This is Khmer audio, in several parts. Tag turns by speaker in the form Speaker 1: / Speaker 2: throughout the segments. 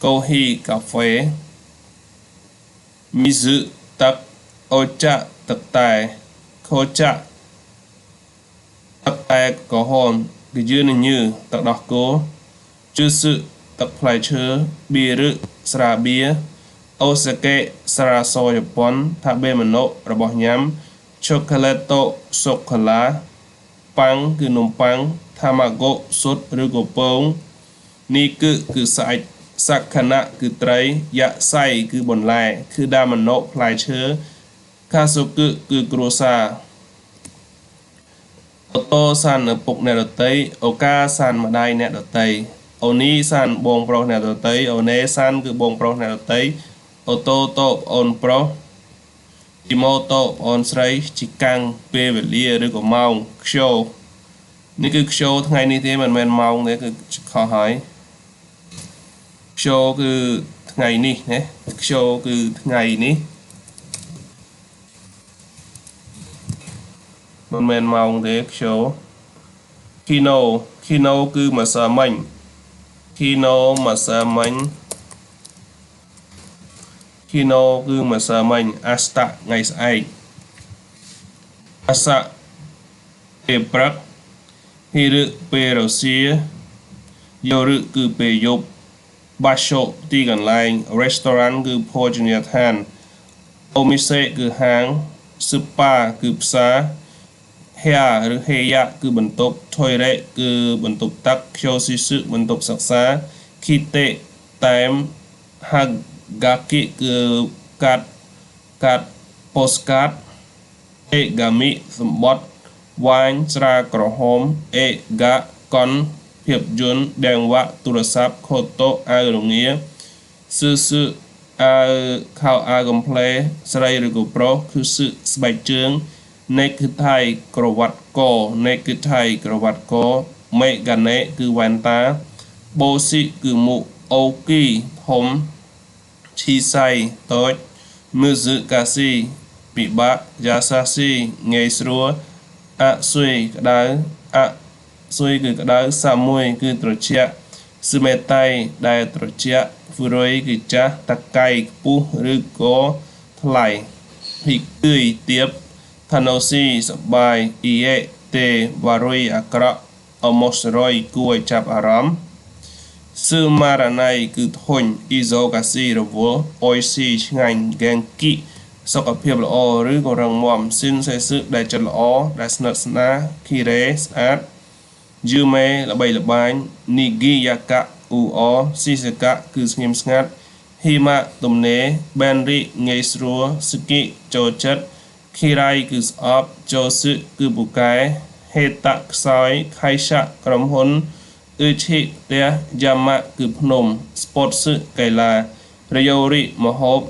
Speaker 1: coffee cà phê mizu tắc ocha tắc tai kocha tắc tai có hồn cái dư này như tắc đọc cố chư sự tắc phải chứa bia rự sra bia osake sra so Japan thà bê mà nộ rồi bỏ nhắm chocolate sô cô la băng cứ nôm băng tamago sốt rư cổ bông ni cứ sạch sắc khana cứ trái dạ say cứ bồn lại cứ đa mà nộ phải chứa kasoku cứ grosa Oto san ở bục nè đợt tây, Oka san mà đai nè đợt tây, Oni san bông pro nè đợt tây, One san cứ bông pro nè đợt tây, Oto to on pro, Imoto on sray chỉ căng về về lia rồi có màu show, ní cứ show ngày ní thế mình màu đấy cứ khó hỏi, show cứ ngày ní nhé, show cứ ngày ní. Mình mong để show kino cứ mà sa mạnh kino mà sa mạnh kino cứ mà sa mạnh asta ngày sai asa ebrak hiru perosia yoru cứ pe yop basho ti gần lại restaurant cứ Pojania Than omise cứ hàng spa cứ psa Hea ឬ Heya គឺបន្ទប់ Toire គឺបន្ទប់ទឹក Kyoshisu បន្ទប់សិក្សា Kite តែម Hagaki គឺកាត់ postcard Egami សម្បត្តិ Wine ស្រាក្រហម Ega កុនភាពយន្ត Dengwa ទូរស័ព្ទ Koto អាវរងា Susu អាវខោអាវកំប្លែស្រីឬក៏ប្រុសគឺស្បែកជើងNê cứ thay cổ vật cổ, nê cứ thay cổ vật cổ, mẹ gà nê cứ ván tá, bố sĩ cứ mụ ô kỳ, thôm, chi say, tốt, mưa dự ca si, bị bác, giá xa si, nghề srua, xuy cứ đá xa mùi cứ trò chạ, sư mẹ tay, đài trò chạ, vừa rồi cứ chá, tạc cay, bú, rư có, thলাই, hì cười, tiếp, Thanosi Sabai Ie Te Varui Akra Omosroi Kui Chap Aram Sư Maranai Cứ Thôn Izogasi Ravo Oisi Ngành Gen Ki Sọc ở phiệp lõ rứ của răng mòm xin xe sự đại trật lõ đại snật sna khi rế sát dư mê là bầy là bánh Nigi Yaka Uo Sisaka Cứ nghiêm ngát Hima Tùm Nế Benri Ngay Srua Suki Cho Chất khi rai cứ ấp cho sự cứ bù cái hệ tạc sói khai sạ cầm hôn chi tia yama cứ phnom sport sự cái là rayori mà hộp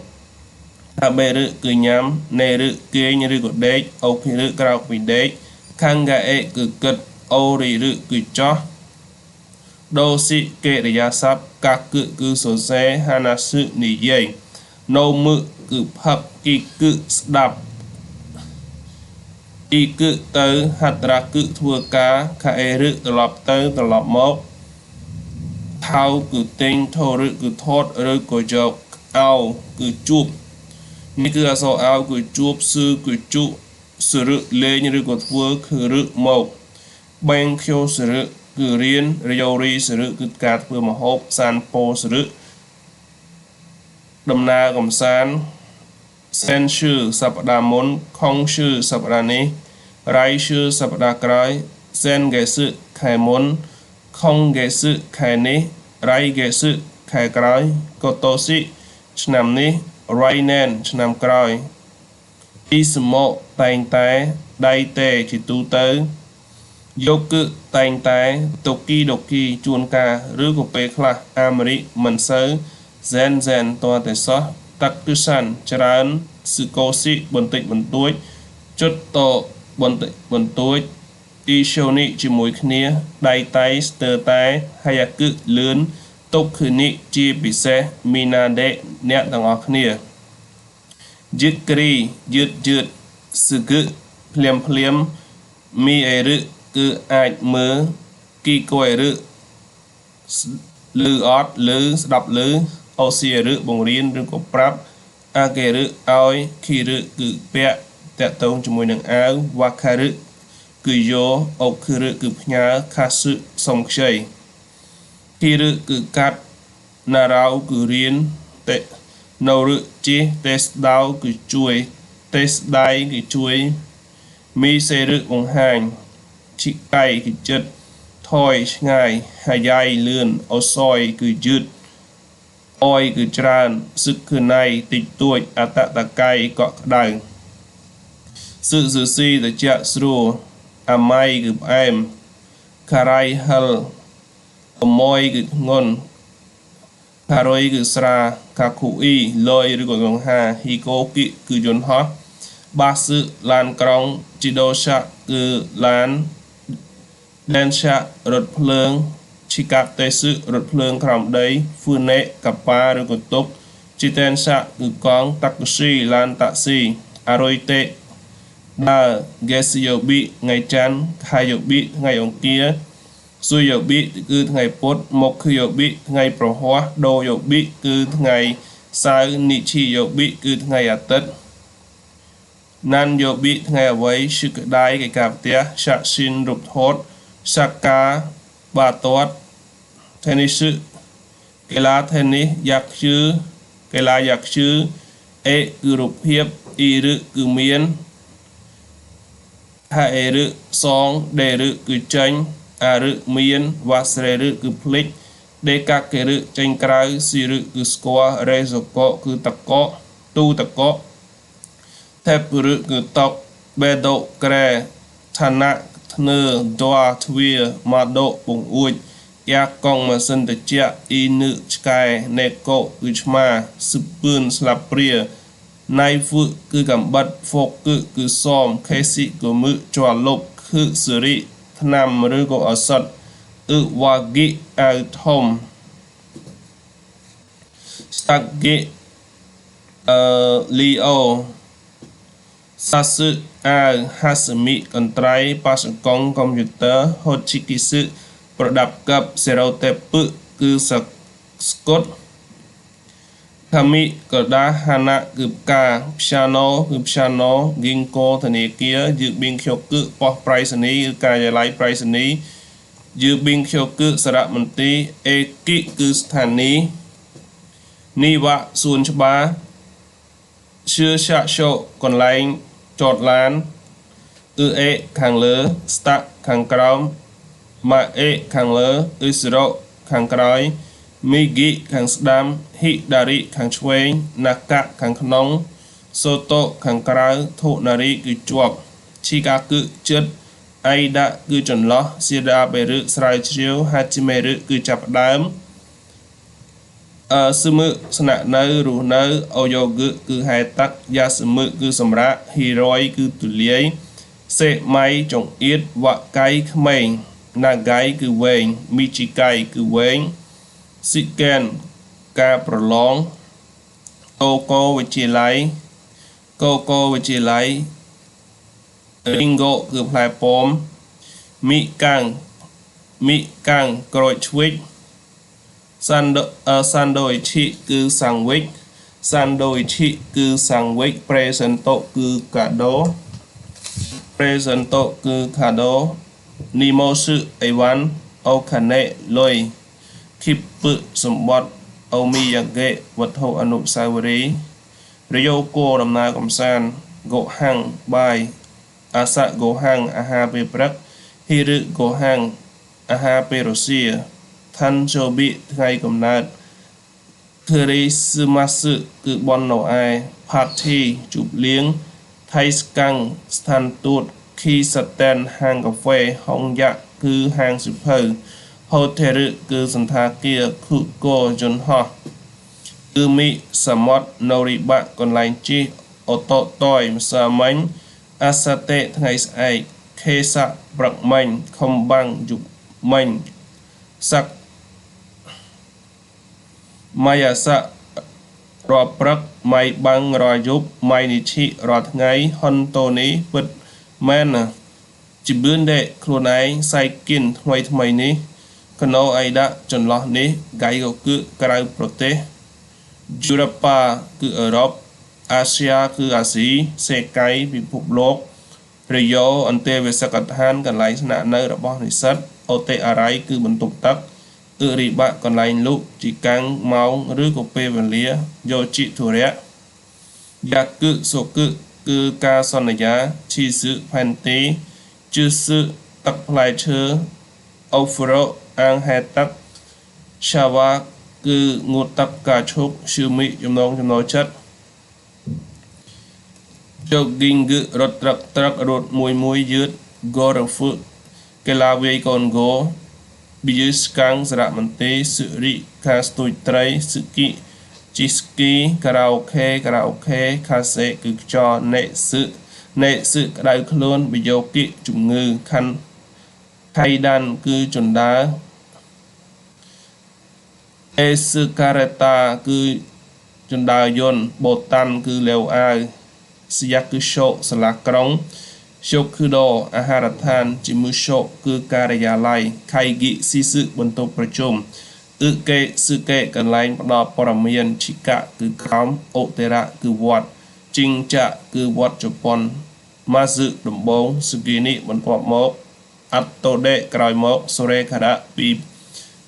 Speaker 1: ta bê rự cứ nhắm nê rự kia như rự của đế âu khi rự cao vì đế khang gà ế cứ cất âu rự cứ cho đô sĩ kê để giá sắp các cứ số xe hana sự nỉ dây nô mự cứ hập kỳ cứ đạp y cứ tới hạt ra cứ thua cá khai rự từ lọp mốc thao cứ tinh thô rự cứ thốt rự cổ dọc ao cứ chụp như cứ là số ao cứ chụp sư cứ chụp sự rự lê như rự cổ thua cứ rự mộc bèn khiêu sự rự cứ riêng rì sự rự cứ cát vừa mà hộp san po sự rự đầm na gồm san sen sư sập đà môn không sư sập đà ní rai sư sập đà cõi sen ghé sự khai môn không ghé sự khai ní rai ghé sự khai cõi cô tô sĩ nằm ní rai nen nằm cõi y mộ tay tay đai tê chỉ tu tới dốc cự tay tay toki chuồn ca rứ của bê khla amri mình sớ gen toa tê só tắc cứ sàn trán sự cố sĩ bần tịnh bần tuổi chút tổ bần tuổi y show nị chỉ mối khía đai tay stơ tay hay cứ lớn tốc khử nị chi bị xe mina đệ nẹ thằng ọc khía dứt kri dứt sự cứ phliêm mi ấy rự cứ ai mơ kỳ coi rự lư ót lư đọc lư អូសៀរឺបង្រៀនឬក៏ប្រាប់អាកេរឺឲ្យខីរឺគឺពាក់តកតងជាមួយនឹងអាវវ៉ាខារឺគឺយកអូខឺរឺគឺផ្ញើខាសឺសុំខ្ចីខីរឺគឺកាត់ណារ៉ាវគឺរៀនតេនៅរឺជីតេស្ដាវគឺជួយតេស្ដៃគឺជួយមីសេរឺបង្ហាញឈិកៃគឺចិត្តថយឆ្ងាយហាយ៉ៃលឿនអូសយគឺយឺតអយគឺច្រើនសឹកគឺណៃតិចតួចអតតកៃកក់ក្ដៅសឹកសឺស៊ីត្រជាក់ស្រួលអាម៉ៃគឺផ្អែមខារៃហិលអមយគឺធ្ងន់ខារុយគឺស្រាខាខូអ៊ីលយឬក៏កងហាហ៊ីកូគីគឺយន្តហោះបាសឺឡានក្រុងជីដូសាគឺឡានដែនឆារថភ្លើងឈីកាតេសឺរថភ្លើងក្រោមដីហ្វឺណេកាប៉ាឬក៏តុកជីតែនឆាគឺកង់តាក់ស៊ីឡានតាក់ស៊ីអារុយតេដើរហ្គេសយោប៊ីថ្ងៃច័ន្ទខាយោប៊ីថ្ងៃអង្គារស៊ុយយោប៊ីគឺថ្ងៃពុធមុខយោប៊ីថ្ងៃប្រហ័សដូយោប៊ីគឺថ្ងៃសៅរ៍និឈីយោប៊ីគឺថ្ងៃអាទិត្យណានយោប៊ីថ្ងៃអ្វីឈឹកដៃកិកាផ្ទះឆាក់ស៊ីនរូបថតសាកាបាទាត់ថេនីសកីឡាថេនីសយ៉ាក់ឈឺកីឡាយ៉ាក់ឈឺអេគឺរូបភាពអ៊ីរឺគឺមានហាអេរឺសងដេរឺគឺចេញអារឺមានវ៉ាស្រេរឺគឺភ្លេចដេកាកេរឺចេញក្រៅស៊ីរឺគឺស្គាល់រេសកកគឺតកកទូតកកថេពរឺគឺតកបេដូក្រែឋានៈធ្នើដួទ្វាម៉ាដូពងអួចយ៉ាកងម៉ាសិនតិចអ៊ីនឺឆ្កែណេកូគឺឆ្មាស៊ឹពឿនស្លាបព្រាណៃហ្វឺគឺកំបិតហ្វុកគឺសមខេស៊ីគឺមឺជាប់លុបគឺសេរីថ្នាំឬក៏ឱសថវ៉ាហ្គីអាវធំស្តាក់ហ្គីលីអូសាសឺអាវហាសមីកន្ត្រៃប៉ាសកុងកុំព្យូទ័រហូតឈីគីសឺប្រដាប់កັບសេរ៉ូតេពឹគឺស្កុតខាមីកដាហាណាគឺផ្កាព្យាណូគឺព្យាណូហ្គីងកូធនាគារយឺប៊ីងខូគឺប៉ោះប្រៃសណីគឺការិយាល័យប្រៃសណីយឺប៊ីងខូគឺសារមន្ទីរអេគីគឺស្ថានីយ៍នីវ៉ាសួនច្បារឈឺឆាក់ឈូកន្លែងចតឡានអេខាងលើស្តាក់ខាងក្រោមម៉ាអេខាងលើស្រ៉ូខាងក្រោយមីហ្គីខាងស្ដាំហ៊ីដារីខាងឆ្វេងណាកាខាងក្នុងសូតូខាងក្រៅធុណារីគឺជាប់ឈីកាគឺចិត្តអៃដាគឺចន្លោះសៀដាបេរឺស្រាវជ្រាវហាជីមេរឺគឺចាប់ដើមសឺមឺស្នាក់នៅរស់នៅអូយ៉ូគឺគឺហែតាក់យ៉ាសឺមឺគឺសម្រាប់ហ៊ីរយគឺទូលាយសេម៉ៃចង្អៀតវ៉ាកៃក្មេងណាហ្គៃគឺវែងមីជីកៃគឺវែងស៊ីកែនការប្រឡងកូកូវិទ្យាល័យកូកូវិទ្យាល័យរីងហ្គោគឺផ្លែប៉ោមមីកាំងក្រូចឆ្វិចសាន់ដូអ៊ីឈីគឺសាំងវិចសាន់ដូអ៊ីឈីគឺសាំងវិចប្រេសិនតូគឺកាដូនីម៉ូសឺអីវ៉ាន់អូខាណេលុយគីពឹសម្បត្តិអូមីយ៉ាហ្គេវត្ថុអនុស្សាវរីយ៍រយោគោដំណើរកំសាន្តហ្គោហាំងបាយអាសាហ្គោហាំងអាហារពេលព្រឹកហ៊ីរឺហ្គោហាំងអាហារពេលរសៀលថាន់ជូប៊ីថ្ងៃកំណើតគ្រីស្មាសគឺបនណូអែផាធីជប់លៀងថៃស្កាំងស្ថានទូតខីសតែនហាងកាហ្វេហុងយ៉ាក់គឺហាងសិភៅហូថេលគឺសន្តាគារឃុកោយន្តហោះគឺមីសមុទ្រណូរីបាក់កន្លែងជិះអូតូតយម្សិលមិញអាសាតេថ្ងៃស្អែកខេសាព្រឹកមិញខំបាំងយប់មិញសាក់ម៉ៃអាសារាល់ព្រឹកម៉ៃបាំងរាល់យប់ម៉ៃនិឈិរាល់ថ្ងៃហុនតូនីពិតមែនណាជីបឿនដែលខ្លួនឯងសៃគិនថ្មីនេះកណូអៃដាចន្លោះនេះហ្គៃក៏គឺក្រៅប្រទេស Europa គឺអឺរ៉ុប Asia គឺអាស៊ី សេកៃពិភពលោក Rio អន្តរវិសកដ្ឋានកន្លែងស្នាក់នៅរបស់និស្សិត Ote Arai គឺបន្ទប់ទឹក Uriba កន្លែងលក់ជីកាំងម៉ោងឬក៏ពេលវេលា Yoji ធុរៈ Yaku Soku គឺការសន្យា Chisu ផែនទី Jusu ទឹកផ្លែឈើ Ofro អាងហែទឹក Shawa គឺងូតទឹកកាឈុក Shumi ចំណងចិត្ត Jogging គឺរត់ត្រឹករត់មួយយឺត Golf កីឡាវាយកូនហ្គោ Bius កាំងសារមន្ទីរ Suri ការស្ទួយត្រី Suki ជីស្គី Karaoke Kase គឺខ្យល់ Nesu ក្តៅខ្លួន Biyoki ជំងឺ Kaidan គឺជណ្ដើរ Escareta គឺជណ្ដើរយន្ត Botan គឺលាវអាវ Siyakusho សាលាក្រុង Shokudo អាហារដ្ឋាន Jimusho គឺការិយាល័យ Kaigi Shisu បន្ទប់ប្រជុំ Uke Suke កន្លែងផ្ដល់ព័ត៌មាន Chika គឺក្រោម Otera គឺវត្ត Jinja គឺវត្តជប៉ុន Mazu ដំបង Sugini បន្ទាប់មក Attode ក្រោយមក Sorekara ពី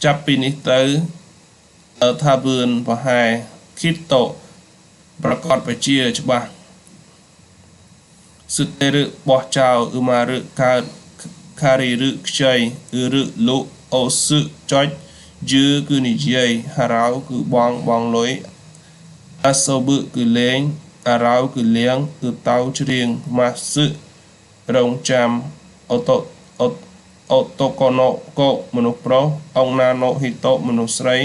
Speaker 1: ចាប់ពីនេះទៅថាបឿនប្រហែល Kito ប្រកបវិជាច្បាស់សុទ្ធិរឹបោះចោលឧមារឹកើតខារីរឹខ្ចីរឹលុអូសឹចុចយឺគឺនិយាយហារោគឺបងលុយអសូបឹគឺលេងអារោគឺលៀងគឺតៅច្រៀងម៉ាសឹរងចាំអូតូកូណូកូមនុស្សប្រុសអង្គណាណូហ៊ីតូមនុស្សស្រី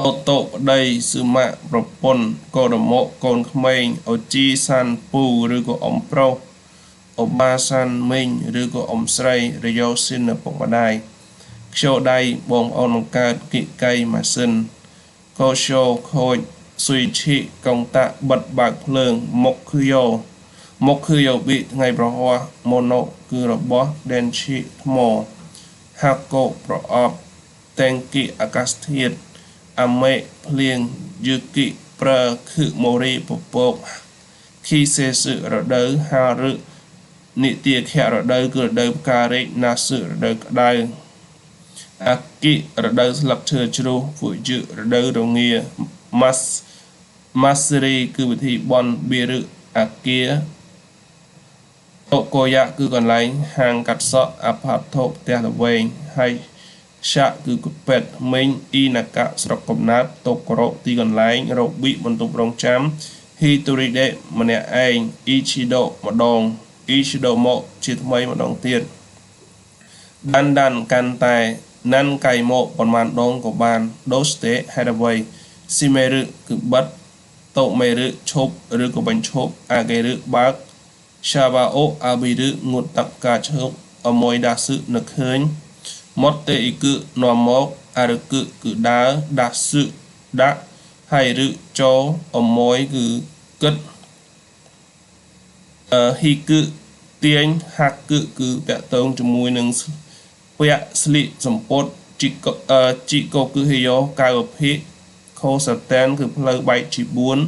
Speaker 1: អូតូប្តីស៊ឺម៉ាក់ប្រពន្ធកូរម៉ូកូនក្មេងអូជីសាន់ពូឬក៏អ៊ំប្រុសអូបាសាន់មីងឬក៏អ៊ំស្រីរយោស៊ីនឪពុកម្ដាយខ្យោដៃបងប្អូនបង្កើតគិកៃម៉ាស៊ីនកោឈោខូចស៊ុយឈីកុងតាបិទបើកភ្លើងមុខគឺយោប៊ីថ្ងៃប្រហោះម៉ូណូគឺរបស់ដេនឈីថ្មហាកូប្រអប់តេងគីអាកាសធាតុអាមេភ្លៀងយឺគីប្រើខឹម៉ូរីពពកខីសេសរដូវហារឹនិទាខៈរដូវគឺរដូវផ្ការីកណាសឹរដូវក្តៅអាគិរដូវស្លឹកឈើជ្រុះពួកយឺរដូវរងាម៉ាសរីគឺវិធីបន់បៀរឹអាគាតូកូយ៉ាគឺកន្លែងហាងកាត់សក់អាផាថូផ្ទះល្វែងហើយឆាគឺពេទ្យមេងអ៊ីណាកាស្រុកកំណើតតូករ៉ូទីកន្លែងរ៉ូប៊ីបន្ទប់រងចាំហ៊ីតូរីដេម្នាក់ឯងអ៊ីឈីដូម្ដងអ៊ីឈីដូមកជាថ្មីម្ដងទៀតដានកាន់តែណាន់កៃមកប៉ុន្មានដងក៏បានដូស្តេហេតុអ្វីស៊ីមេរឹគឺបិទតូមេរឹឈប់ឬក៏បញ្ឈប់អាកេរឹបើកសាវ៉ាអូអាប៊ីរឹងូតតាប់កាឈប់អមយដាសឹនឹកឃើញម៉តតេអ៊ីគឺនាំមកអារឹគឺដើរដាសឹដាក់ហើយរឹចូលអមយគឺគិតហ៊ីគឺទាញហាក់គឺតាក់ទងជាមួយនឹងពាក់ស្លីសម្ពុតជីកូគឺហេយ៉ូកៅអភិខូសាតែនគឺផ្លូវបែកជា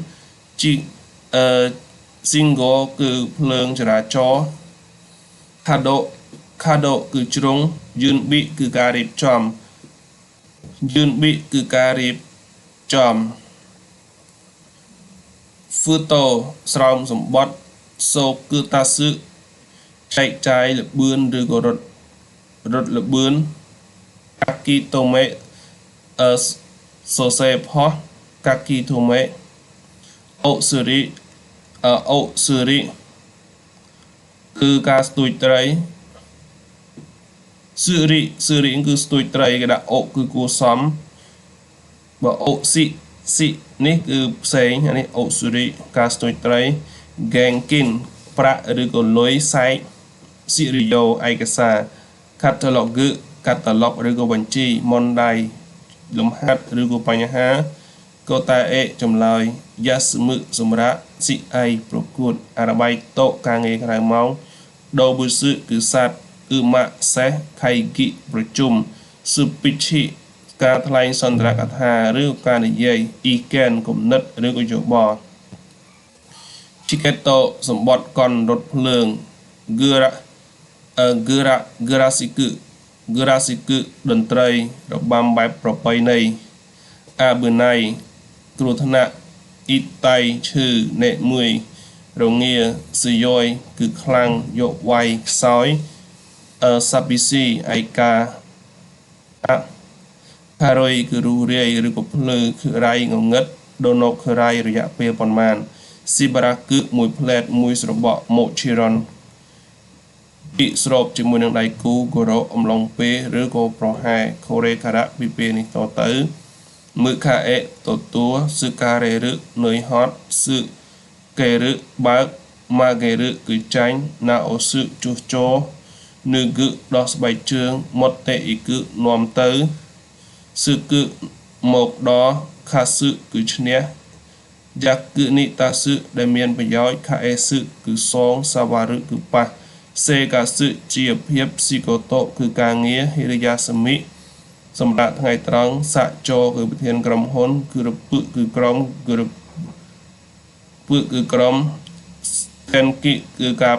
Speaker 1: 4ជីស៊ីងហ្គលគឺភ្លើងចរាចរណ៍ខាដូគឺជ្រុងយឿនប៊ីគឺការរៀបចំហ្វឺតូស្រោមសម្បត្តិសូគឺតាសឹចែកចាយលបឿនឬក៏រត់លបឿនកាគីតូមេសូសេផោះកាគីតូមេអូស៊ឺរីគឺការស្ទួយត្រីស៊ឺរីគឺស្ទួយត្រីគេដាក់អូគឺគួសមបើអូស៊ីនេះគឺផ្សេងនេះអូស៊ឺរីការស្ទួយត្រី Genkin ប្រាក់ឬក៏លុយសែកស៊ីរីយ៉ូឯកសារ Catalog ឬក៏បញ្ជីមុនដៃលំហាត់ឬក៏បញ្ហាកូតាអេចម្លើយយ៉ាស្មឹសម្រាប់ស៊ីអៃប្រកួតអារបៃតូការងារក្រៅម៉ោងដូប៊ឺសឹគឺសัตว์ម៉ាក់សេះខៃគីប្រជុំស៊ឺពីឈី ការថ្លែងសន្ទរកថាឬការនិយាយអ៊ីកែនគំនិតឬក៏យោបល់ជីកេតូសម្បត្តិកនរថភ្លើងហ្គឺរ៉ាហ្គឺរ៉ាហ្គឺរ៉ាស៊ីគឺហ្គឺរ៉ាស៊ីគឺតន្ត្រីរបាំបែបប្រពៃណីអាប៊ឺណៃគ្រោះថ្នាក់អ៊ីតៃឈឺអ្នកមួយរងាសយយគឺខ្លាំងយកវាយខ្សោយសាប៊ីស៊ីឯកាហារុយគឺរូរាយឬក៏ភ្លឺគឺរៃងងឹតដូណូគឺរៃរយៈពេលប៉ុន្មានស៊ីបារ៉ាគឺមួយផ្លែតមួយស្របក់ម៉ូឈីរ៉ុនពីស្របជាមួយនឹងដៃគូគោរពអំឡុងពេលឬក៏ប្រហែខូរ៉េការ៉ាពីពេលនេះតទៅមើខាអេទទួលសឺការ៉េរឹនុយហត់សឺកេរឹបើកម៉ាកេរឹគឺចាញ់ណាអូសឺជួសជោぬគឺដោះស្បែកជើងមុតតេអ៊ីគឺនាំទៅសឺគឺមកដល់ខាសឺគឺឈ្នះយ៉ាគឺនីតាសឺដែលមានប្រយោជន៍ខាអេសឺគឺសងសាវ៉ារឹគឺប៉ះសេកាសឺជាភាពស៊ីកូតូគឺការងារហិរិយាសមិសម្រាប់ថ្ងៃត្រង់សាក់ចោគឺប្រធានក្រុមហ៊ុនគឺរពឹកគឺក្រុមគឺរពឹកគឺក្រុមតេនគីគឺការ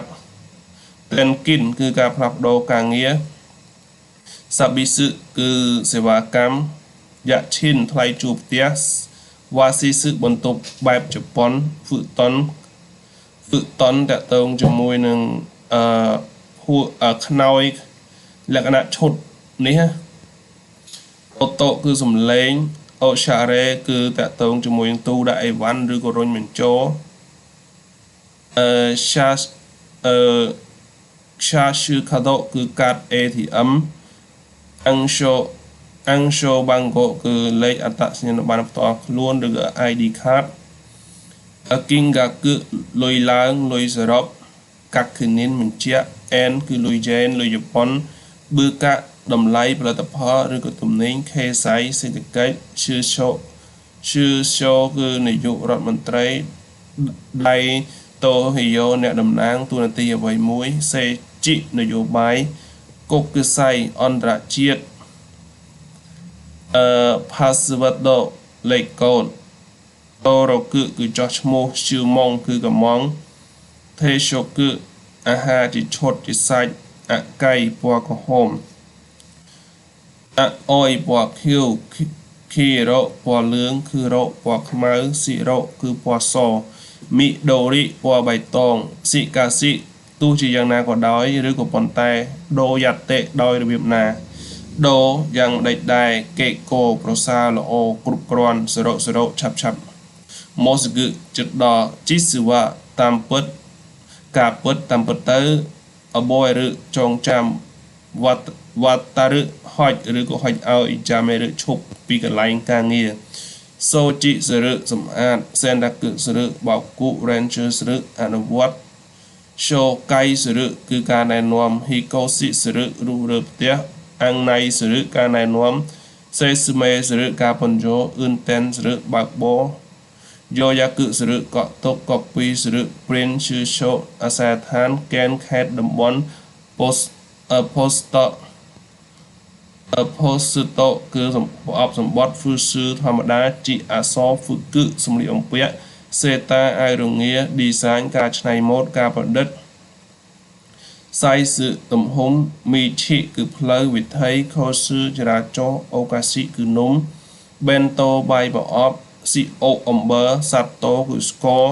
Speaker 1: តេនគិនគឺការផ្លាស់ប្ដូរការងារសាប៊ីសឺគឺសេវាកម្មយ៉ាឈិនថ្លៃជួលផ្ទះវ៉ាស៊ីសឺបន្ទប់បែបជប៉ុនហ្វឹតនតកតងជាមួយនឹងខ្នើយលក្ខណៈឈុតនេះអូតូគឺសំឡេងអូឆារ៉េគឺតកតងជាមួយនឹងទូដាក់អីវ៉ាន់ឬក៏រុញបញ្ចូលឆាឈឺខាដូគឺកាត ATM អង្គបាំងកូគឺលេខអត្តសញ្ញាណប័ណ្ណផ្ទាល់ខ្លួនឬក៏ ID card គីងកាគឺលុយឡើងលុយសរុបកាក់គឺនិនបញ្ជាក់ N គឺលុយយ៉េនលុយជប៉ុនប៊ឺកាតម្លៃផលិតផលឬក៏ទំនិញខេសៃសេដ្ឋកិច្ចឈឺឈោគឺនាយករដ្ឋមន្ត្រីដៃតូហីយ៉ូអ្នកតំណាងទូនាទីអ្វីមួយសេជីនយោបាយកុកគឺសៃអន្តរជាតិpassword លេខកូដតរគឺចោះឈ្មោះជឿម៉ងគឺកំងទេសគឺអាហារជាឈុតជាសាច់អកៃពណ៌ក្រហមអយពណ៌ខៀវខីរ៉ូពណ៌លឿងគឺរ៉ូពណ៌ខ្មៅស៊ីរ៉ូគឺពណ៌សមីដូរីពណ៌បៃតងស៊ីកាស៊ីទោះជាយ៉ាងណាក៏ដោយឬក៏ប៉ុន្តែដូយ៉ាតេដោយរបៀបណាដូយ៉ាងដេចដែរកេកោប្រសាល្អគ្រប់គ្រាន់សរោឆាប់ម៉ូសគឺចិត្តដល់ជីសវ៉ាតាមពិតការពិតតាមពិតទៅអបយឬចងចាំវត្តតាឬហុចឬក៏ហុចឲ្យចាំឬឈប់ពីកន្លែងការងារសូជីសរឹសម្អាតសេនតាគឺសរឹបោកគូ Ranger សរឹអនុវត្តโชកៃសរឹគឺការណែនាំហ៊ីកូស៊ីសរឹរុះរើផ្ទះអង្គណៃសរឹការណែនាំសេស្មេសរឹការបញ្ជោអ៊ឺនតែនសរឹបើកបោយោយ៉ាគឺសរឹកក់តុកកពីសរឹ print ឈឺឈោអាសាឋានកែនខេតតំបន់post តគឺប្រអប់សម្បត្តិហ្វឺស៊ឺធម្មតាជីអសហ្វឺគឺសម្លៀកបំពាក់សេតាអាយរងា design ការច្នៃម៉ូដការប្រឌិតសាយសឺទំហំមីឈីគឺផ្លូវវិថីខូស៊ឺចរាចរណ៍អូកាស៊ីគឺនំបេនតូបាយប្រអប់ស៊ីអូអំបឺសាត់តូគឺស្ករ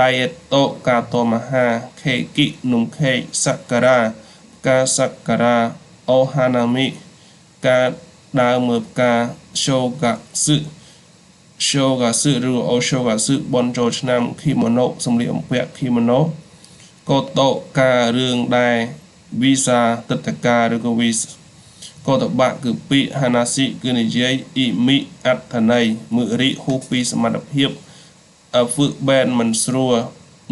Speaker 1: ដៃអេតូការតមហាខេគីនំខេកសក្ការៈការសក្ការៈអូហាណាមីការដើរមើលផ្កាโชកាសឺឬអូโชកាសឺបនចូលឆ្នាំគីម៉ូណូសម្លៀកបំពាក់គីម៉ូណូកោតូការរឿងដែរវីសាទឹកតការឬក៏វីកោតបាក់គឺពីហាណាស៊ីគឺនិយាយអ៊ីមីអត្ថន័យមើរីហូពីសមត្ថភាពហ្វឹកបែនមិនស្រួល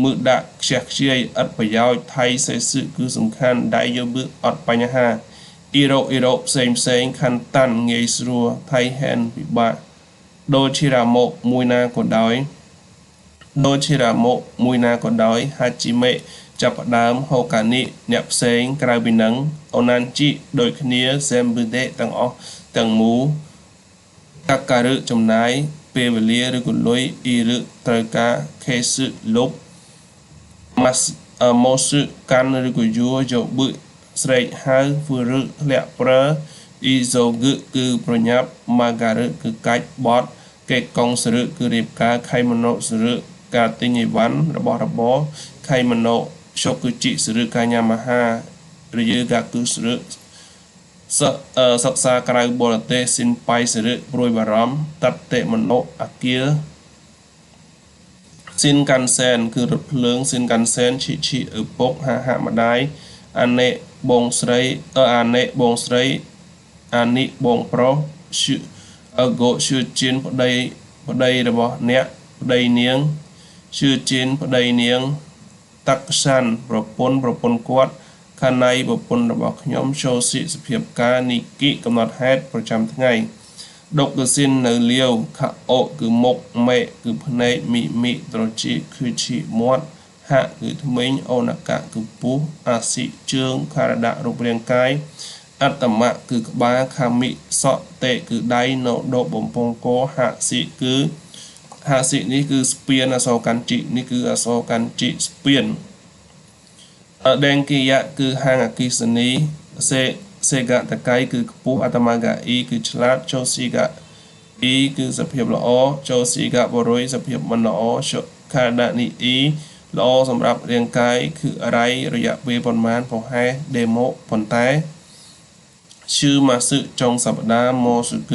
Speaker 1: មើដាក់ខ្ជះខ្ជាយឥតប្រយោជន៍ថៃសេសឺគឺសំខាន់ដៃយកបឺអត់បញ្ហាអ៊ីរ៉ូផ្សេងខាន់តាន់ងាយស្រួលថៃហែនពិបាកដូឈីរ៉ាម៉ូមួយណាក៏ដោយហាជីមេចាប់ផ្ដើមហូកានីអ្នកផ្សេងក្រៅពីនឹងអូណាន់ជីដូចគ្នាសេមប៊ឺដេទាំងអស់ទាំងមូ các cả rự trong nái bê về lia rự của lối y rự trời ca khê sự lục mà mô sự căn rự của vua dầu bự srei hai vừa rự lẹ prơ y dầu gự cư pro nháp mà gà rự cư cách bọt kê công sự rự cư riêng ca khai môn nộ sự rự ca tinh nhị ván rà bó khai môn nộ cho cư trị sự rự ca nhà mà ha rự dư gà cư sự rự sắc xa krau bồ la tê xin pai sự rự bồi bà rõm tắt tệ môn nộ à kia xin can sen cứ rụt lướng xin can sen chị ở bốc hạ mà đái anh nệ bông srei anh nệ bông srei anh nị bông pro sự ở gỗ sự chiến vào đây là bỏ nè đây niếng sự chiến vào đây niếng tắc san pro pon quát khăn này pro pon là bỏ nhóm show sĩ sự hiệp ca nị kỵ cầm nọt hết pro trăm ngày độc cứ xin nở liều khả ộ cứ mộc mẹ cứ này mị rồi chị cứ chị muộn hạ cứ mình ô nà cả cứ bú à sĩ trương khả đạ rục riêng cái át tầm mạ cứ ba khả mị sọ tệ cứ đáy nộ độ bổng phong cố hạ sĩ ní cứ spiên à so can trị ní cứ à so can trị spiên ở đen kia cứ hang à kỳ sân ní se gạ ta cái cứ bú atama gạ y cứ chlat cho si gạ y cứ sập hiệp lõ cho si gạ bồi rối sập hiệpมันlõ cho khả đạ ní yល្អសម្រាប់រាងកាយគឺអរៃរយៈពេលប្រមាណប្រហែល demo ប៉ុន្តែឈឺម៉ាសឹចុងសប្តាហ៍ម៉ូសឹក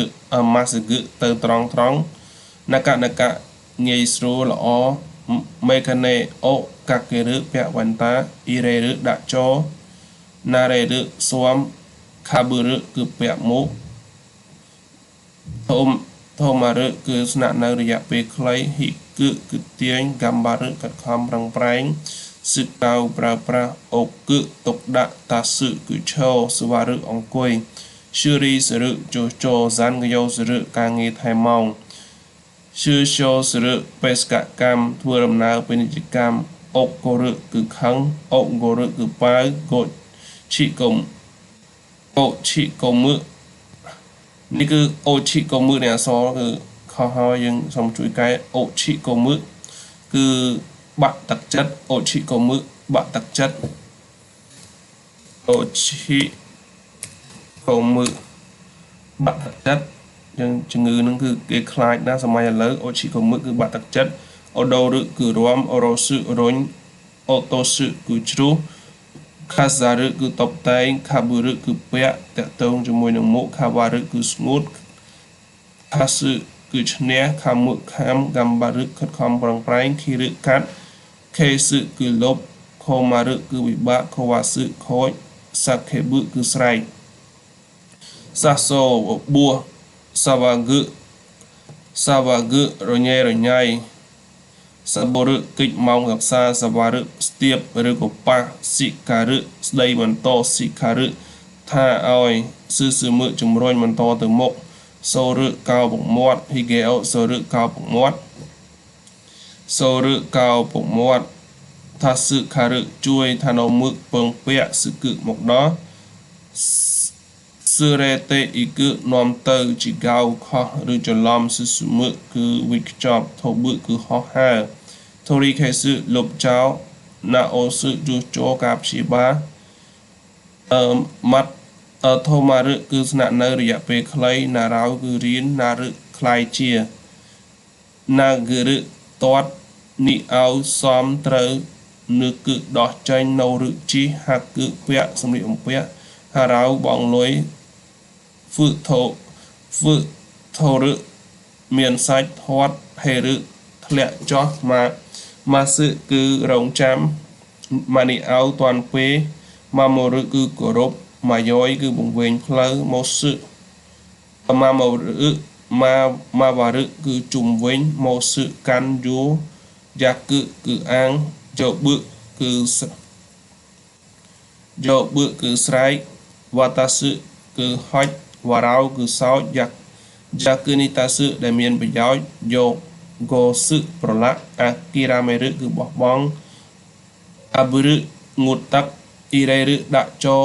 Speaker 1: ម៉ាសឹកទៅត្រង់ណកងាយស្រួលល្អមេកាណេអូកាក់គេរឹពាក់វ៉ាន់តាអ៊ីរេរឹដាក់ចូលណារេរឹស៊ាំខាបឺរឹគឺពាក់មុខធម្មរឹគឺស្នាក់នៅរយៈពេលខ្លីហ៊ីគឺទាញកំបារឹកាត់ខំប្រឹងប្រែងសឹកតៅប្រើប្រាស់អូគឺទុកដាក់តាសឹគឺឈោសវរឹអង្គុយឈឺរីសរឹចោចោសានកយោសរឹការងារថែម៉ោងឈឺឈោសរឹបេសកកម្មធ្វើដំណើរពាណិជ្ជកម្មអូកោរឹគឺខឹងអូកោរឹគឺប៉ៅកោឈីកុំមើនេះគឺអូឈីកុំមើនេះអសរគឺខុសហើយយើងសូមជួយកែអូឈីកុំមើគឺបាក់ទឹកចិត្តអូឈីកុំមើបាក់ទឹកចិត្តអូឈីកុំមើបាក់ទឹកចិត្តយើងជំងឺនឹងគឺគេខ្លាចណាស់សម័យឥឡូវអូឈីកុំមើគឺបាក់ទឹកចិត្តអូដូរឹគឺរំអូរ៉ូសឹរុញអូតូសឹគឺជ្រុះខាសារឹគឺតបតែងខាបឺរឹគឺពាក់តកតងជាមួយនឹងមុខខាវ៉ារឹគឺស្ងួតខាសឹគឺឈ្នះខាមុខខាំកំបារឹខិតខំប្រឹងប្រែងខីរឹកាត់ខេសឹគឺលុបខូម៉ារឹគឺវិបាកខវ៉ាសឹខូចសាខេបឹគឺស្រែកសាសូបួសាវ៉ាគឺរញ៉េរញ៉ៃសាបរឹកិច្ចម៉ោងរក្សាសាវ៉ារឹស្ទាបឬក៏ប៉ះសិការឹស្ដីបន្តសិការឹថាឲ្យសឺមើជំរុញបន្តទៅមុខសូរឹកោពុកមាត់ហ៊ីហ្គេអូសូរឹកោពុកមាត់ថាសឹការឹជួយថានៅមឹកពងពាក់សឹកឹមកដល់សឺរ៉េតេអ៊ីគឺនាំទៅជីកៅខុសឬច្រឡំសឹមើគឺវិខ្ចប់ធបឹគឺហោះហើរធូរីខេសឹលុបចោណាអូសឹជួសជោការព្យាបាលម៉ាត់ធម្មរឹគឺស្នាក់នៅរយៈពេលខ្លីណារៅគឺរៀនណារឹខ្លាយជាណាគរឹតាត់នីអោសំត្រូវនឹកគឺដោះចេញនៅរឹជីហាក់គឺពាក់សម្លៀកបំពាក់ហារៅបងលុយហ្វឹធោរឹមានសាច់ធាត់ហេរឹធ្លាក់ចោះម៉ាសឹគឺរងចាំម៉ានីអោតាន់ពេលម៉ាមរឹគឺគោរពម៉ាយ៉យគឺបង្វែងផ្លូវមកសឹម៉ាវរឹគឺជុំវិញមកសឹកាន់យូយ៉ាគឺអាងយកបឹគឺស្រែកវ៉ាតាសឹគឺហុចវ៉ារៅគឺសោចយ៉ាគឺនីតាសឹដែលមានប្រយោជន៍យកកោសឹប្រឡាក់អាគីរ៉ាមេរឹគឺបោះបង់អាបឺរឹងូតទឹកអ៊ីរេរឹដាក់ចូល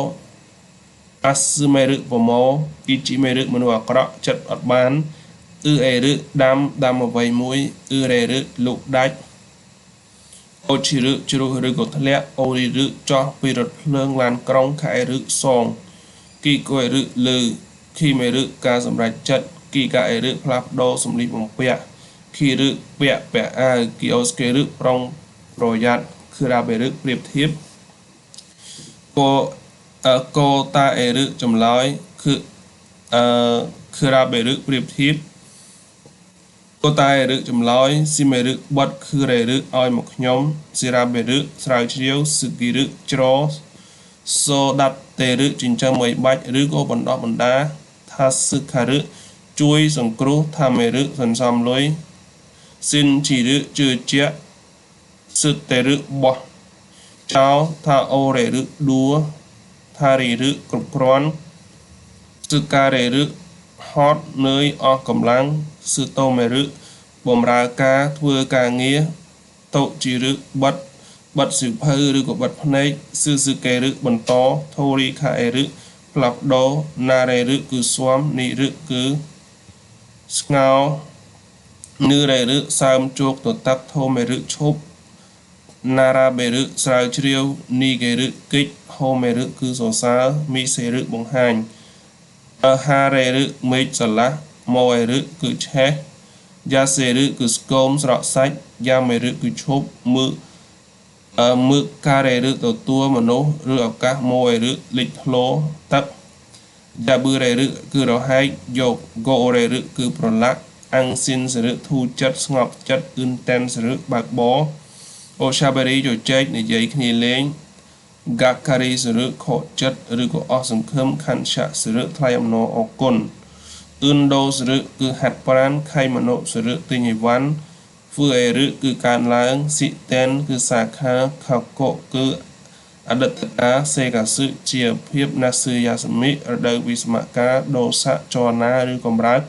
Speaker 1: អាសឺមេរឹប្រម៉ោអ៊ីជីមេរឹមនុស្សអាក្រក់ចិត្តអត់បាន អេរឹដាំអ្វីមួយរេរឹលូកដាច់អូជីរឹជ្រុះឬក៏ធ្លាក់អូរីរឹចោះពីរថភ្លើងឡានក្រុងខែរឹសងគីកុយរឹលើខីមេរឹការសម្រេចចិត្តគីកាអេរឹផ្លាស់ប្ដូរសម្លៀកបំពាក់ខីរឹពាក់អាវគីអូស្កេរឹប្រុងប្រយ័ត្នគឺរ៉ាបេរឹប្រៀបធៀបកូកូតាអេរឹចម្លើយគឺរ៉ាបេរឹប្រៀបធៀបកូតាអេរឹចម្លើយស៊ីមេរឹបត់គឺរេរឹឲ្យមកខ្ញុំស៊ីរ៉ាបេរឹស្រាវជ្រាវស៊ឺគីរឹច្រសូដាត់តេរឹចិញ្ចឹមមួយបាច់ឬក៏បណ្ដោះបណ្ដាថាសឹខារឹជួយសង្គ្រោះថាមេរឹសន្សំលុយស៊ីនជីរឹជឿជាក់សឹតេរឹបោះចោថាអូរេរឹដួថារីរឹគ្រប់គ្រាន់សឹការេរឹហត់នឿយអស់កម្លាំងសឺតូមេរឹបំរើការធ្វើការងារតូជីរឹបិទសិភៅឬក៏បិទភ្នែកសឺកេរឹបន្តធូរីខាអេរឹផ្លាប់ដោណារេរឹគឺស្វាំនីរឹគឺស្ងោនឺរេរឹសើមជោគទៅតាក់ធូមេរឹឈប់ណារ៉ាបេរឹស្រាវជ្រាវនីកេរឹកិច្ចហូមេរឹគឺសរសើរមីសេរឹបង្ហាញហារេរឹមេឃស្រឡះម៉ូអេរឹគឺឆេះយ៉ាសេរឹគឺស្គមស្រក់សាច់យ៉ាមេរឹគឺឈប់មឹកការេរឹទទួលមនុស្សឬឱកាសម៉ូអេរឹលិចធ្លោទឹកយ៉ាប៊ឺរេរឹគឺរហែកយកកូរេរឹគឺប្រឡាក់អាំងស៊ីនសេរឹធូចិត្តស្ងប់ចិត្តអ៊ឹនតែនសេរឹបើកបោអូឆាបេរីជជែកនិយាយគ្នាលេងហ្គាការីសេរឹខកចិត្តឬក៏អស់សង្ឃឹមខាន់ឆៈសេរឹថ្លៃអំណរអរគុណអ៊ឹនដូសេរឹគឺហាត់ប្រានខៃមនោសេរឹទិញអីវ៉ាន់ហ្វឺអេរឹគឺកើនឡើងស៊ីតែនគឺសាខាខកកគឺអតីតកាសេកាសឹជាភាពណាសឺយ៉ាសមិរដូវវិស្មកាដោសៈចរណាឬកំរើក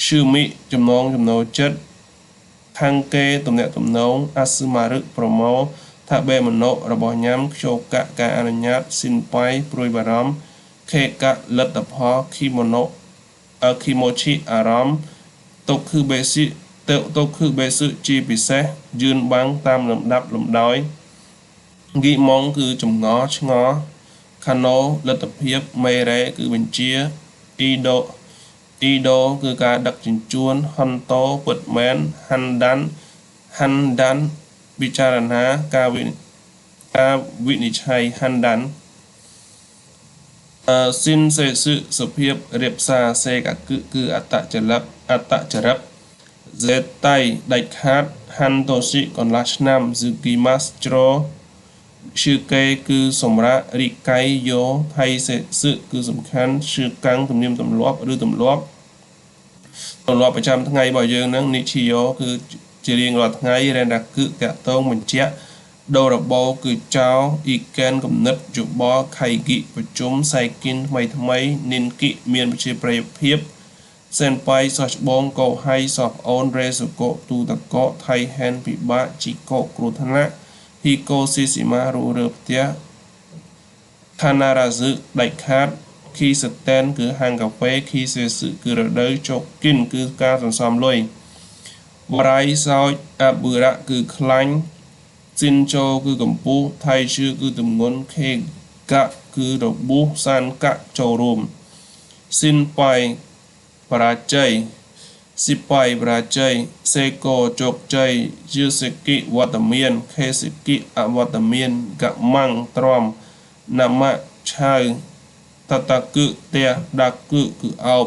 Speaker 1: ឈឺមិចំណងចិត្តខាងគេទំនាក់ទំនងអាសឺម៉ារឹប្រម៉ោថាបេមណោរបស់ញ៉ាំខ្ជោកៈការអនុញ្ញាតស៊ីនប៉ៃព្រួយបារម្ភខេកៈលទ្ធផលខីម៉ូណូខីម៉ូឈីអារម្មណ៍តុគឺបេស៊ីតុគឺបេសឹជាពិសេសយឿនបាំងតាមលំដាប់លំដោយហ្គីម៉ុងគឺចម្ងល់ឆ្ងល់ខាណូលទ្ធភាពមេរ៉េគឺបញ្ជាអ៊ីដូគឺការដឹកជញ្ជូនហុនតូពិតមែនហាន់ដាន់ពិចារណាការវិនិច្ឆ័យហាន់ដាន់ស៊ីនសេសឹសភាពរៀបសារសេកគឺអត្តចរិតសេតៃដាច់ខាតហាន់តូស៊ីកន្លះឆ្នាំស៊ឺគីម៉ាស់ច្រឈឺកេគឺសម្រាប់រីកៃយោថៃសេសឹគឺសំខាន់ឈឺកាំងទំនៀមទម្លាប់ឬទម្លាប់ប្រចាំថ្ងៃរបស់យើងហ្នឹងនីឈីយ៉ូគឺជារៀងរាល់ថ្ងៃរ៉េនដាគឺតាក់តងបញ្ជាក់ដូរបោគឺចោអ៊ីកែនកំណត់យោបល់ខៃគីប្រជុំសៃគិនថ្មីនិនគីមានវិជាប្រយោជន៍ភាពសេនប៉ៃសោះច្បងកោហៃសោះអូនរេសុកូទូតកោថៃហែនពិបាកជីកោគ្រោះថ្នាក់ហ៊ីកូស៊ីស៊ីម៉ារូរើផ្ទះខាណារ៉ាស៊ឺដាច់ខាតខីសតែនគឺហាងកាហ្វេខីសេសឹគឺរដូវជោគគិនគឺការសន្សំលុយបរៃសោចអាប៊ឺរ៉ាគឺខ្លាញ់ស៊ីនជូគឺកម្ពស់ថៃឈឺគឺទម្ងន់ខេកៈគឺរបួសសានកៈចូលរួមស៊ីនប៉ៃបរាជ័យស៊ីប៉ៃបរាជ័យសេកូជោគជ័យយឺសេគិវត្តមានខេសេគិអវត្តមានកម៉ាំងទ្រាំណាម៉ាឆៅតតកឹទះដាកឹគឺអោប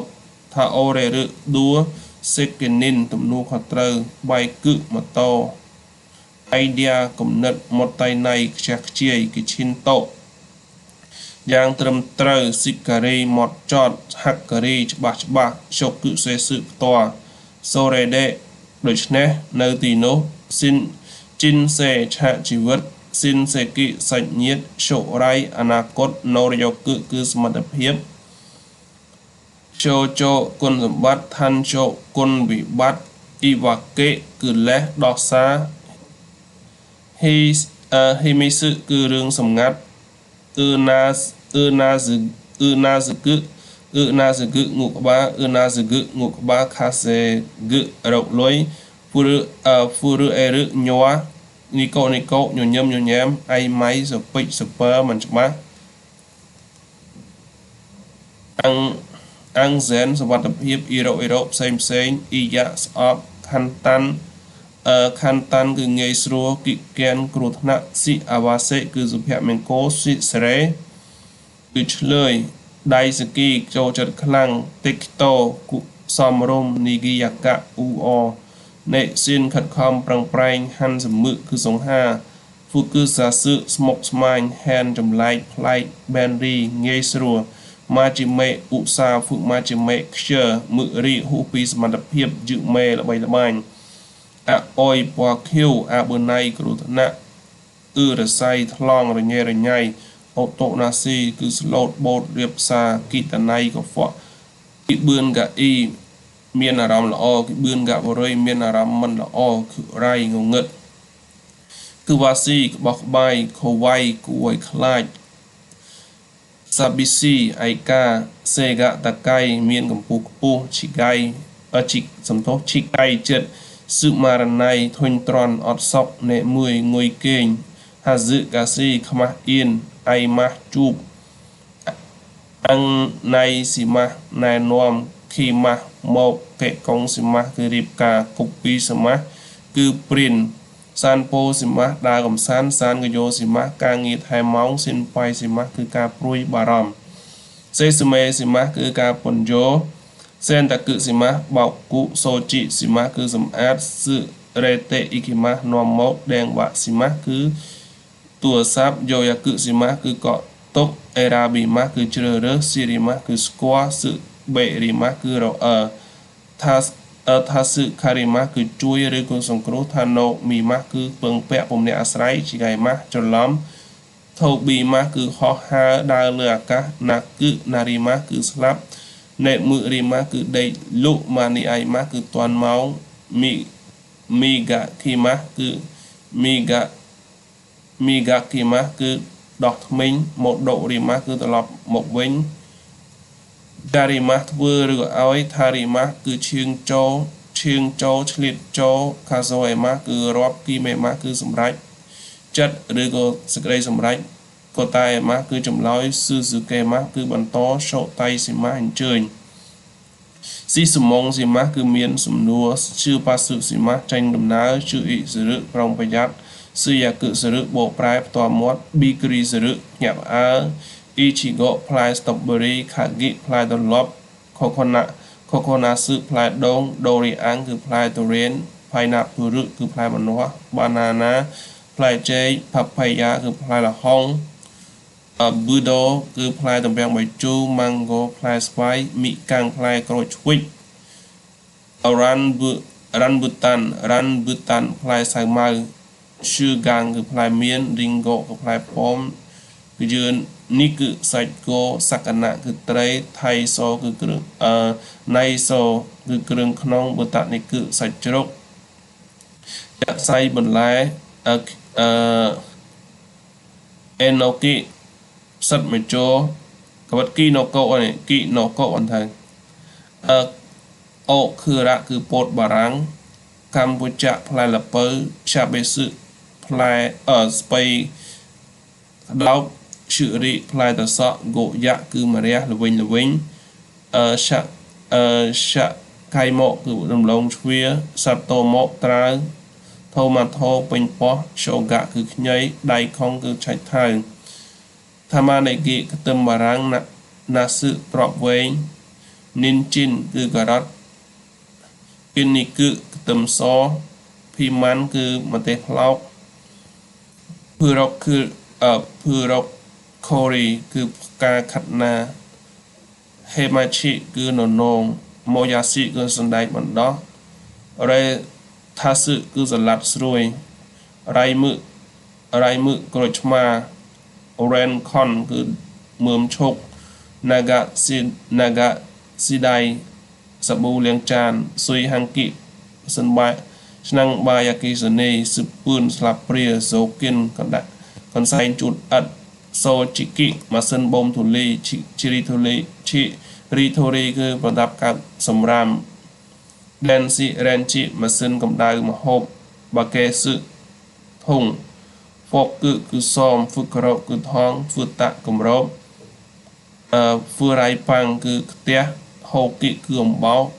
Speaker 1: ថាអូរេរឹដួសេកេនិនទំនួលខុសត្រូវបៃកឹម៉ូតូអៃឌីយ៉ាគំនិតម៉ូតៃណៃខ្ជះខ្ជាយគិឈិនតូយ៉ាងត្រឹមត្រូវស៊ីការីម៉ត់ចតហាក់ការីច្បាស់ជោគគឺសេសឹផ្ទាល់សូរេដេដូច្នេះនៅទីនោះស៊ីនជីនសេឆាជីវិតស៊ីនសេគិសាច់ញាតិជោរៃអនាគតណូរយោគឺសមត្ថភាពជោគុណសម្បត្តិឋានជោគុណវិបត្តិអ៊ីវ៉ាកេគឺលេះដោះសារហ៊ីមីសឹគឺរឿងសម្ងាត់អ៊ឺណាសគឺ na sự gự ngục ba na sự gự ngục ba khá sẽ gự rộng lối phụ rư e rự nhóa nico nhô nhém ai máy rồi bích super mình chụp má ăn dán sự vật tập hiệp iro xem y dạ sọp khăn tan cứ nghề srua kị kén cột nặng si avase cứ giúp hẹn mình cố si sre cứ lời đại sự kỳ cho chật khăn tích tô cụ xóm rôm nigi yaka uo nệ xin khẩn khom prang prang han sầm mự cứ sống ha phụ cứ giả sự smoke smile hand trầm light light benry nghề srua mà chỉ mẹ u sa phụ mà chỉ mẹ chờ mự ri hu pi mà tập hiệp dự mê là bay là bành oi bò kêu bữa nay cứ nè rồi say thong rồi nghe rồi nhai ô tô nasi cứ slot bột riệp xa kỹ tận này có phọ kỹ bươn gà y miền Aram là o kỹ bươn gà vào rồi miền Aram mình là o cứ rai ngầu ngất cứ vasi bọc bay khâu vai cuội khai sabisi aika sega takai miền cầm pu chỉ gai chỉ sầm tố chỉ gai chết sự mà này thôn tròn ọt sọc nệ 10 ngôi kênh hà dự cá si khama yên ai ma chụp ăn này xì ma này nom khi ma một kệ công xì ma cứ điệp cả cục pi xì ma cứ prin san po xì ma đa gồm san cái vô xì ma ca nghiệt hai móng xin pai xì ma cứ ca prui bà ròm xây xì mê xì ma cứ ca pon vô sen ta cự xì ma bọc cụ sô trị xì ma cứ dùm át sự rê tệ ikima nom mốt đen bạ xì ma cứ tua sáp vô ya cự xì ma cứ cọ tốc era bì ma cứ chơ rơ xì rì ma cứ squat sự bệ rì ma cứ rau tha sự kari ma cứ chui rư cô sông krô tha nô mì ma cứ bưng pẹ bồm nẹ asrai chỉ gai ma cho lắm thâu bì ma cứ ho ha đa lừa cá nà cứ nari ma cứ slap nệ mự rì ma cứ đầy lụ mà ni ai ma cứ toàn máu mi gạ khi ma cứ mi gạ khi ma cứ đọc mình một độ rì ma cứ tập một vĩnh đa ma vừa rồi áo tha rì ma cứ chiêng châu liệt châu cà rồi ma cứ róp kỳ mẹ ma cứ sầm rách chất rồi có sự đây sầm rách có tay ma cứ chùm lói sư kê ma cứ bắn to sổ tay xì ma hình chơi si sum mong xì ma cứ miên sum nua chưa pa sự xì ma tranh đầm ná chưa ý sự rực trong bây giờ sư ya cự sự rực bộ prai tòa mót bi kri sự rực nhập á ichigo prai strawberry khả nghị prai đòn lóp coconut sự prai đông dorian cứ prai torrent pineapple rực cứ prai bắn hoa banana prai chay papaya cứ prai là hong bư đô cứ prai tầm bèn bảy chu mango prai spice mỹ cang prai cối chuối ran butan prai sai mau sugar cứ prai miên ringo cứ prai pom cứ dương ní cứ sạch go sakana cứ tray thai so cứ nay so cứ kêu khong butan ní cứ sạch chốc sai bẩn lái enoki sắt mày cho các bạn kỹ nó cậu anh thằng ô khử ra cứ bột bà răng Campuchia play là bơ cha bê sự play ở space đau sự ri play tờ sọ gỗ dạ cứ mà ra là vinh sạ khai mộ cứ đồng lông khuya sạt tô mộ tra thâu mà thô bình bó sổ gạ cứ nhảy đầy không cứ chạy thang tham gia này kỹ cái tâm bà răng là sự trọc với ninh chín cứ gà rát kinh ní cứ tâm xó phì mắn cứ mà tế lọc phư rọc kori cứ ca khát na hemachi cứ nổ nông moyashi cứ sân đại bằng đó rồi tha sự cứ giật lạt rồi rai mự rồi chma oren con cứ mướm chốc naga sidai sabu liang chan suy hang kỵ sân bãi năng bayaki sene sự pươn slap pria dấu kiên còn sai chuột ật so chỉ kỵ mà sân bom thủ ly chiri thủ ly chi រីធូរីគឺប្រដាប់កាត់សម្រាម đèn xị ren chị mà xin cầm đài mà hộp bà kê sự thùng phọc cứ xòm phước rộ cứ thoáng phước tạ cầm rộp phước rai phang cứ tía hô kị cứ ổng báo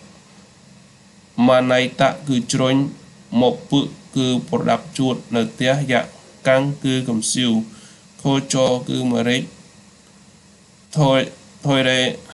Speaker 1: mà này tạ cứ trốn một bự cứ bột đạp chuột nở tía dạ căng cứ cầm siêu khô cho cứ mà rít thôi thôi đây